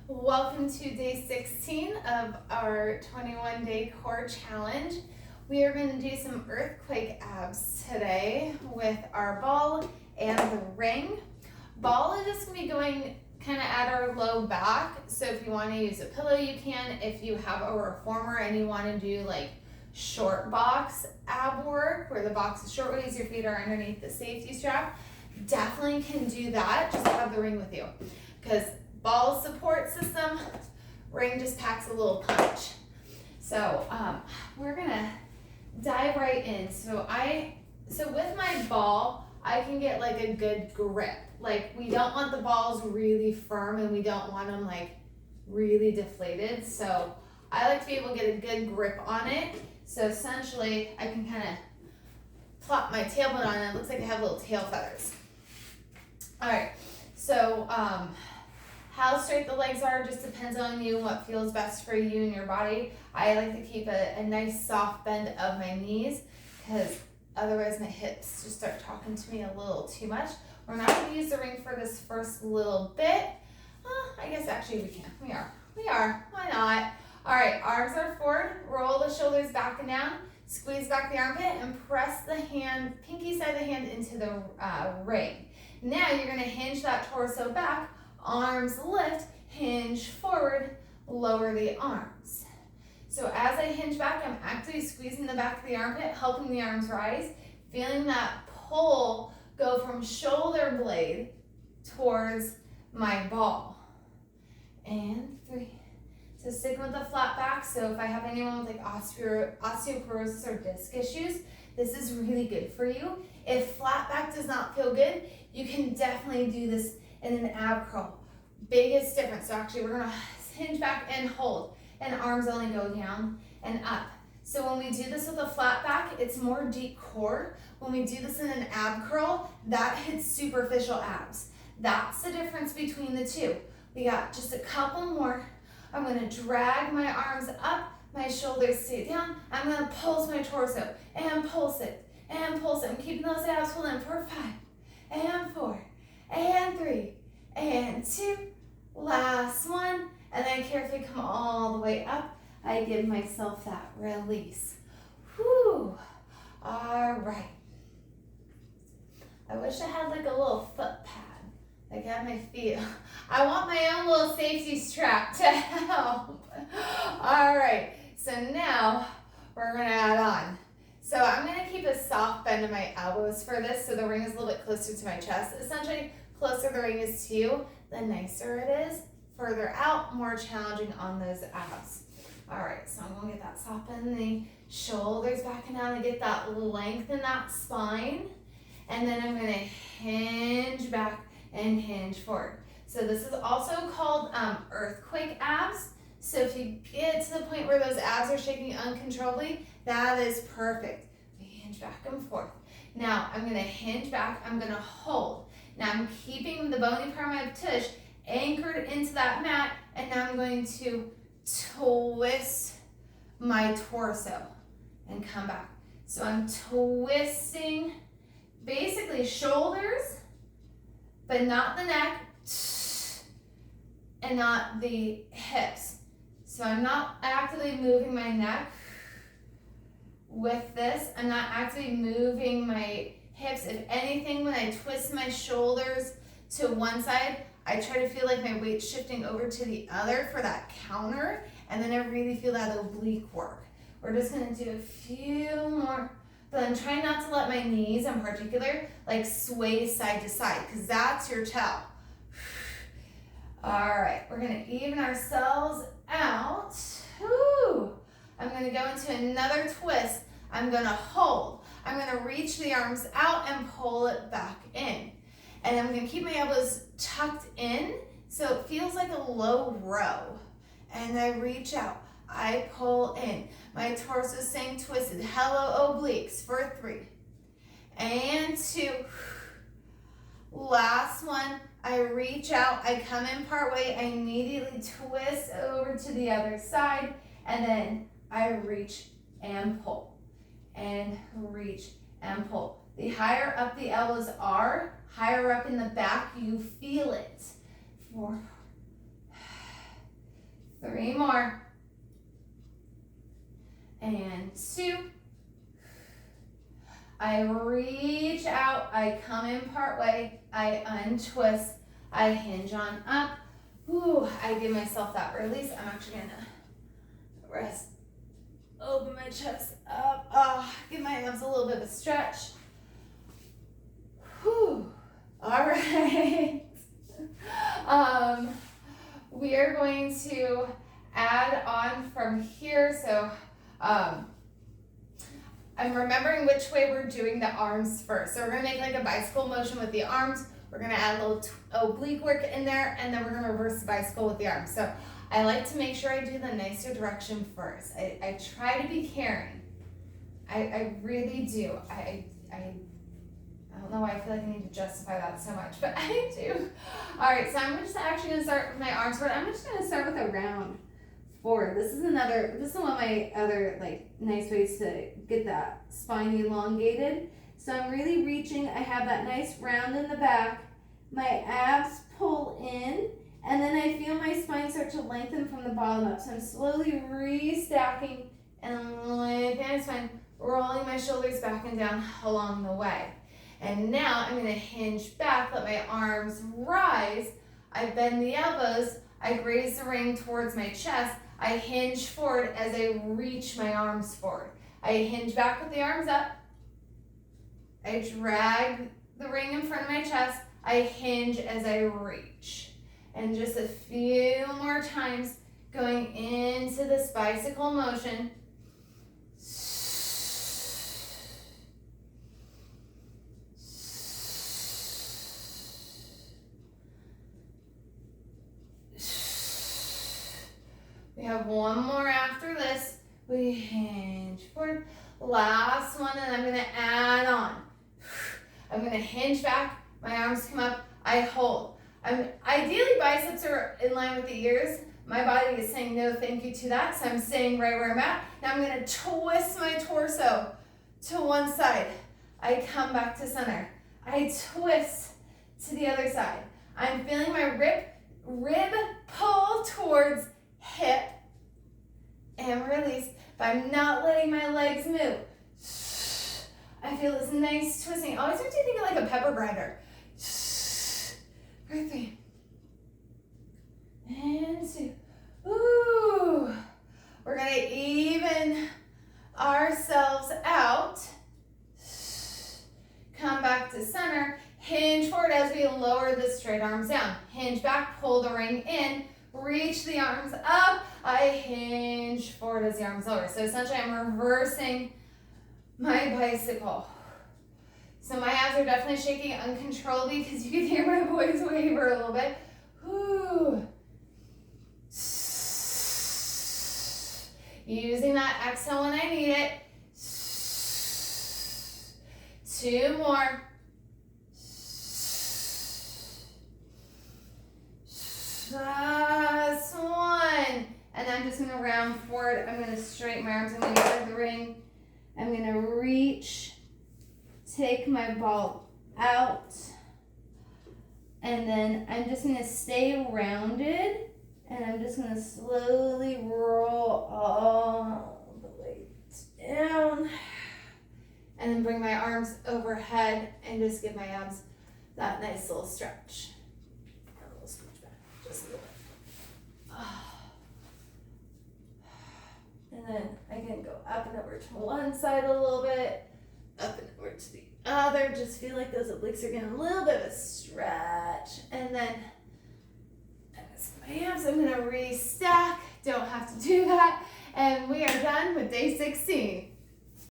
Welcome to day 16 of our 21-day core challenge. We are going to do some earthquake abs today with our ball and the ring. Ball is just going to be going kind of at our low back, so if you want to use a pillow you can. If you have a reformer and you want to do like short box ab work where the box is short ways, your feet are underneath the safety strap, definitely can do that. Just have the ring with you, because ball support system, ring just packs a little punch. So we're gonna dive right in. So with my ball, I can get like a good grip. Like, we don't want the balls really firm and we don't want them like really deflated. So I like to be able to get a good grip on it. So essentially I can kind of plop my tailbone on and it looks like I have little tail feathers. All right, so how straight the legs are just depends on you, what feels best for you and your body. I like to keep a nice soft bend of my knees, because otherwise my hips just start talking to me a little too much. We're not going to use the ring for this first little bit. I guess actually we can. We are. Why not? All right, arms are forward. Roll the shoulders back and down. Squeeze back the armpit and press the hand, pinky side of the hand into the ring. Now you're going to hinge that torso back. Arms lift, hinge forward, lower the arms. So as I hinge back, I'm actually squeezing the back of the armpit, helping the arms rise, feeling that pull go from shoulder blade towards my ball. And 3. So stick with the flat back. So if I have anyone with like osteoporosis or disc issues, this is really good for you. If flat back does not feel good, you can definitely do this in an ab curl. Biggest difference. So actually we're gonna hinge back and hold, and arms only go down and up. So when we do this with a flat back, it's more deep core. When we do this in an ab curl, that hits superficial abs. That's the difference between the two. We got just a couple more. I'm gonna drag my arms up, my shoulders stay down. I'm gonna pulse my torso and pulse it and pulse it. I'm keeping those abs pulled in for 5 and 4 and 3 and 2, last one, and then carefully come all the way up. I give myself that release. Whew. All right. I wish I had like a little foot pad. Like, I have my feet. I want my own little safety strap to help. All right, so now we're gonna add on. So I'm gonna keep a soft bend in my elbows for this, so the ring is a little bit closer to my chest. Essentially, closer the ring is to you, the nicer it is. Further out, more challenging on those abs. All right, so I'm gonna get that soft bend, the shoulders back and down, and get that length in that spine. And then I'm gonna hinge back and hinge forward. So this is also called earthquake abs. So if you get to the point where those abs are shaking uncontrollably, that is perfect. We hinge back and forth. Now I'm gonna hinge back, I'm gonna hold. Now I'm keeping the bony part of my tush anchored into that mat, and now I'm going to twist my torso and come back. So I'm twisting basically shoulders, but not the neck, and not the hips. So I'm not actively moving my neck with this. I'm not actively moving my hips. If anything, when I twist my shoulders to one side, I try to feel like my weight's shifting over to the other for that counter, and then I really feel that oblique work. We're just gonna do a few more, but I'm trying not to let my knees in particular like sway side to side, because that's your toe. All right, we're gonna even ourselves out. Woo. I'm gonna go into another twist. I'm gonna hold. I'm gonna reach the arms out and pull it back in. And I'm gonna keep my elbows tucked in so it feels like a low row. And I reach out, I pull in. My torso is staying twisted. Hello obliques for 3 and 2. Last one, I reach out, I come in part way, I immediately twist over to the other side, and then I reach and pull, and reach and pull. The higher up the elbows are, higher up in the back, you feel it. 4, 3 more. And 2. I reach out, I come in part way, I untwist, I hinge on up. Ooh, I give myself that release. I'm actually gonna rest, open my chest up, give my abs a little bit of a stretch. Whew. All right. We are going to add on from here. So I'm remembering which way we're doing the arms first. So we're gonna make like a bicycle motion with the arms. We're gonna add a little oblique work in there, and then we're gonna reverse the bicycle with the arms. So I like to make sure I do the nicer direction first. I try to be caring. I really do. I don't know why I feel like I need to justify that so much, but I do. All right, so I'm just actually gonna start with my arms forward. I'm just gonna start with a round forward. This is one of my other like nice ways to get that spine elongated. So I'm really reaching. I have that nice round in the back. My abs pull in, and then I feel my spine start to lengthen from the bottom up. So I'm slowly restacking and lifting my spine, rolling my shoulders back and down along the way. And now I'm gonna hinge back, let my arms rise. I bend the elbows, I raise the ring towards my chest. I hinge forward as I reach my arms forward. I hinge back with the arms up. I drag the ring in front of my chest. I hinge as I reach. And just a few more times going into this bicycle motion. We have one more after this. We hinge forward. Last one, and I'm gonna add on. I'm gonna hinge back, my arms come up, I hold. Ideally, biceps are in line with the ears. My body is saying no thank you to that, so I'm staying right where I'm at. Now I'm gonna twist my torso to one side. I come back to center. I twist to the other side. I'm feeling my rib pull towards hip and release, but I'm not letting my legs move. I feel this nice twisting. Always have to think of like a pepper grinder. Right there. And 2. Ooh. We're gonna even ourselves out. Come back to center. Hinge forward as we lower the straight arms down. Hinge back, pull the ring in. Reach the arms up. I hinge forward as the arms lower. So essentially I'm reversing my bicycle. So my abs are definitely shaking uncontrollably because you can hear my voice waver a little bit. Whew. Using that exhale when I need it. 2 more. Just 1. And I'm just gonna round forward. I'm gonna straighten my arms. I'm gonna grab the ring. I'm gonna reach, take my ball out, and then I'm just gonna stay rounded, and I'm just gonna slowly roll all the way down, and then bring my arms overhead and just give my abs that nice little stretch. A little scooch back, just a little bit. And then I can go up and over to one side a little bit, up and over to the other. Just feel like those obliques are getting a little bit of a stretch. And then my abs, I'm gonna restack. Don't have to do that. And we are done with day 16.